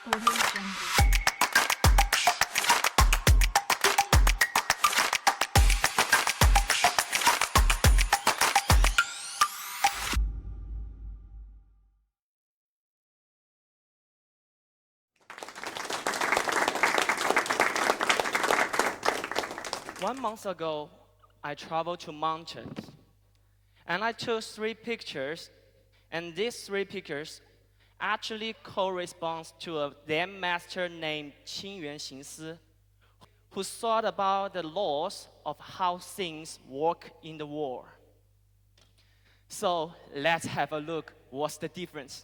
1 month ago, I traveled to mountains, and I took 3 pictures, and these 3 pictures actually corresponds to a Zen master named Qingyuan Xingsi, who thought about the laws of how things work in the world. So let's have a look. What's the difference?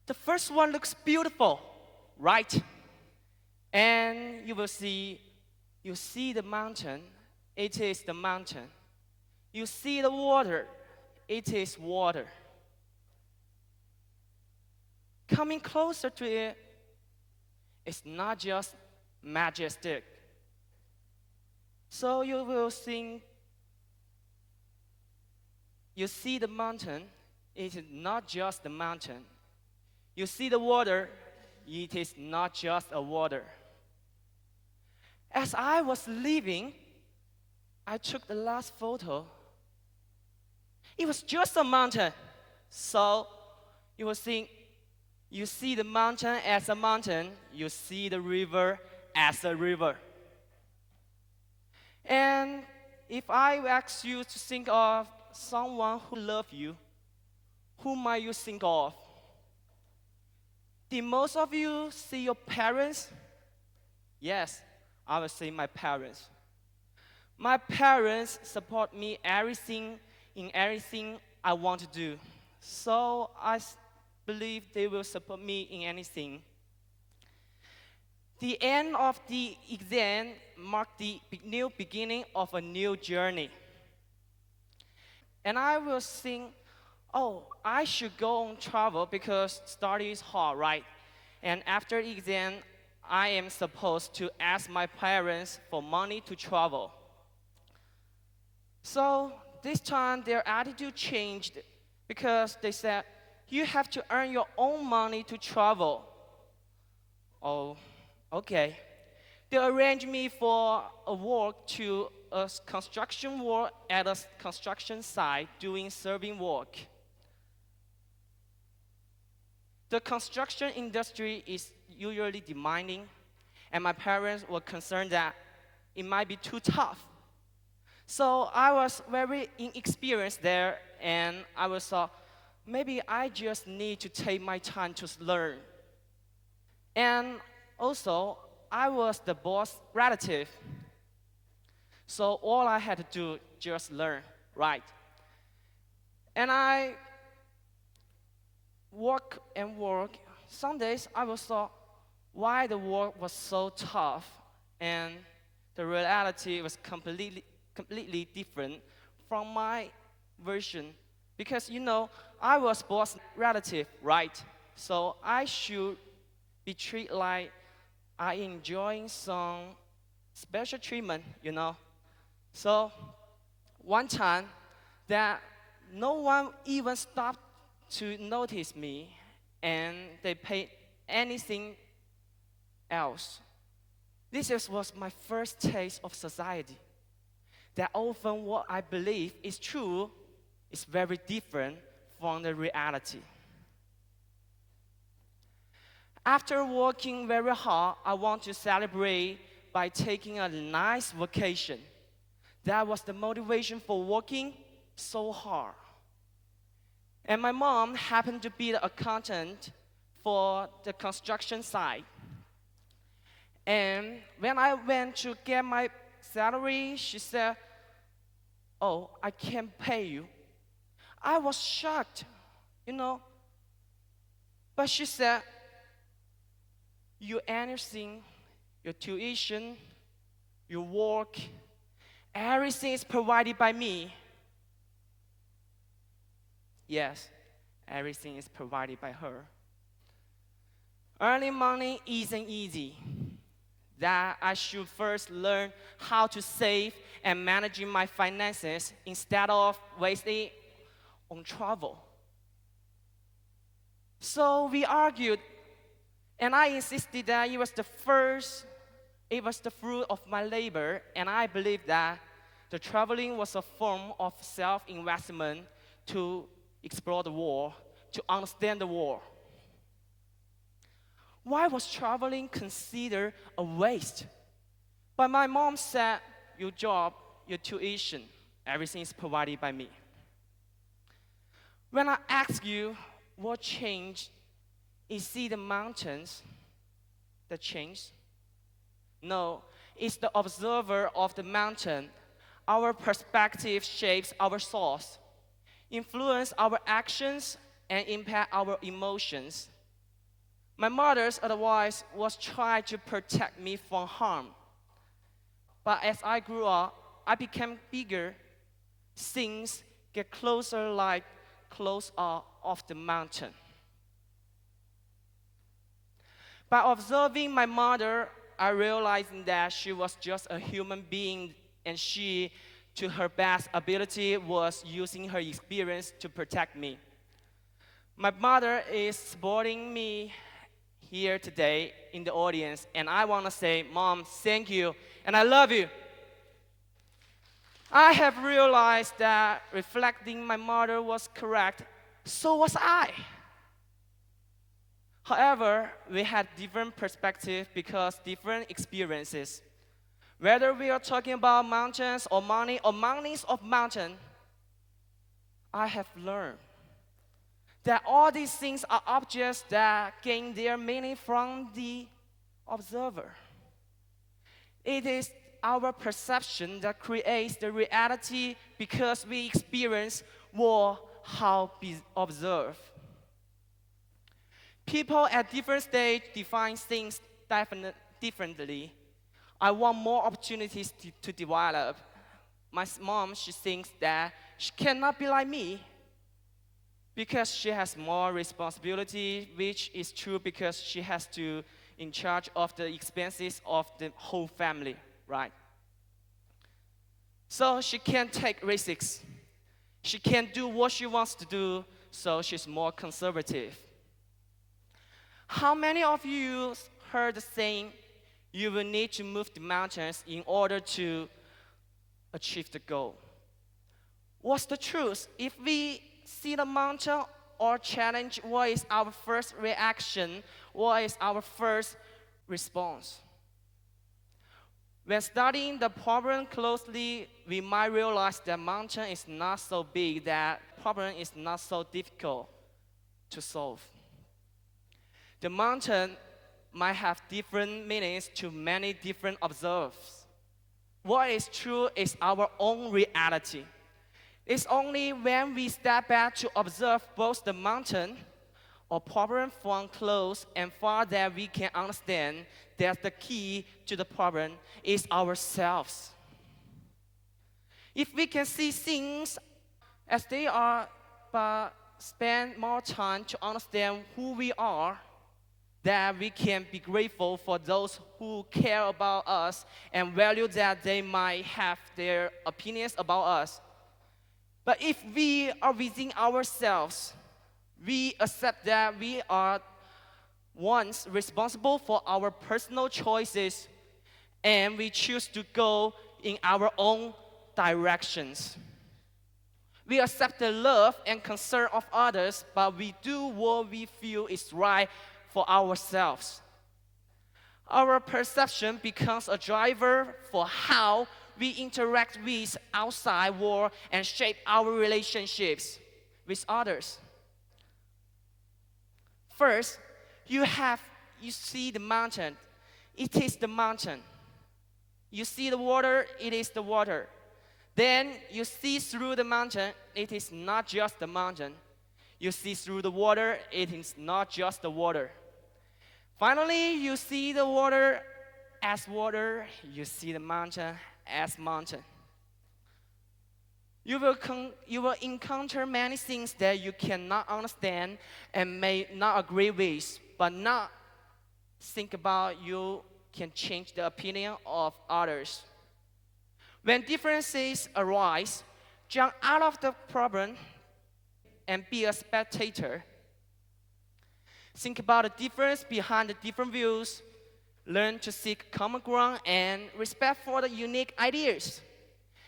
The first one looks beautiful, right? And you see the mountain, it is the mountain. You see the water, it is water. Coming closer to it, it's not just majestic. So you will think, you see the mountain, it is not just the mountain. You see the water, it is not just a water. As I was leaving, I took the last photo. It was just a mountain. So you will think, you see the mountain as a mountain, you see the river as a river. And if I ask you to think of someone who loves you, who might you think of? Did most of you see your parents? Yes, I will say my parents. My parents support me in everything I want to do. So I believe they will support me in anything. The end of the exam marked the new beginning of a new journey. And I will think, oh, I should go on travel because study is hard, right? And after exam, I am supposed to ask my parents for money to travel. So this time their attitude changed because they said, you have to earn your own money to travel. Oh, okay. They arranged me for a work to a construction work at a construction site doing serving work. The construction industry is usually demanding, and my parents were concerned that it might be too tough. So I was very inexperienced there, and I was thought, maybe I just need to take my time to learn. And also, I was the boss relative. So all I had to do just learn, right? And I work and work. Some days I was thought why the work was so tough, and the reality was completely different from my version. Because I was boss relative, right? So I should be treated like I enjoying some special treatment, So one time that no one even stopped to notice me, and they paid anything else. Was my first taste of society. That often what I believe is true is very different from the reality. After working very hard, I want to celebrate by taking a nice vacation. That was the motivation for working so hard. And my mom happened to be the accountant for the construction site. And when I went to get my salary, she said, oh, I can't pay you. I was shocked, But she said, your anything, your tuition, your work, everything is provided by me. Yes, everything is provided by her. Earning money isn't easy. That I should first learn how to save and managing my finances instead of wasting on travel. So we argued, And I insisted that it was the fruit of my labor, and I believed that the traveling was a form of self-investment to explore the world, to understand the world. Why was traveling considered a waste? But my mom said, your job, your tuition, everything is provided by me. When I ask you what changed, is it the mountains that changed? No, it's the observer of the mountain. Our perspective shapes our thoughts, influence our actions, and impact our emotions. My mother's advice was try to protect me from harm. But as I grew up, I became bigger. Things get closer like close up of the mountain. By observing my mother, I realized that she was just a human being, and she, to her best ability, was using her experience to protect me. My mother is supporting me here today in the audience, and I want to say, Mom, thank you, and I love you. I have realized that reflecting my mother was correct, so was I. However, we had different perspectives because different experiences. Whether we are talking about mountains or money or mountains of mountain, I have learned that all these things are objects that gain their meaning from the observer. It is our perception that creates the reality because we experience how we observe. People at different stages define things differently. I want more opportunities to develop. My mom, she thinks that she cannot be like me because she has more responsibility, which is true because she has to in charge of the expenses of the whole family, right? So she can't take risks. She can't do what she wants to do, so she's more conservative. How many of you heard the saying, you will need to move the mountains in order to achieve the goal? What's the truth? If we see the mountain or challenge, what is our first reaction? What is our first response? When studying the problem closely, we might realize that mountain is not so big, that problem is not so difficult to solve. The mountain might have different meanings to many different observers. What is true is our own reality. It's only when we step back to observe both the mountain or problem from close and far that we can understand that the key to the problem is ourselves. If we can see things as they are, but spend more time to understand who we are, that we can be grateful for those who care about us and value that they might have their opinions about us. But if we are within ourselves, we accept that we are once responsible for our personal choices, and we choose to go in our own directions. We accept the love and concern of others, but we do what we feel is right for ourselves. Our perception becomes a driver for how we interact with outside world and shape our relationships with others. First, you see the mountain. It is the mountain. You see the water, it is the water. Then you see through the mountain, it is not just the mountain. You see through the water, it is not just the water. Finally, you see the water as water, you see the mountain as mountain. You will encounter many things that you cannot understand and may not agree with, but not think about you can change the opinion of others. When differences arise, jump out of the problem and be a spectator. Think about the difference behind the different views. Learn to seek common ground and respect for the unique ideas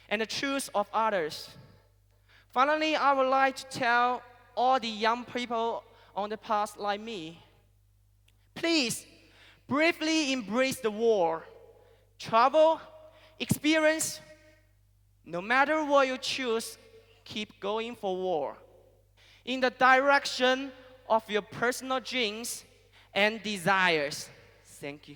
and the truths of others. Finally, I would like to tell all the young people on the path like me, please bravely embrace the war. Travel, experience, no matter what you choose, keep going for war in the direction of your personal dreams and desires. Thank you.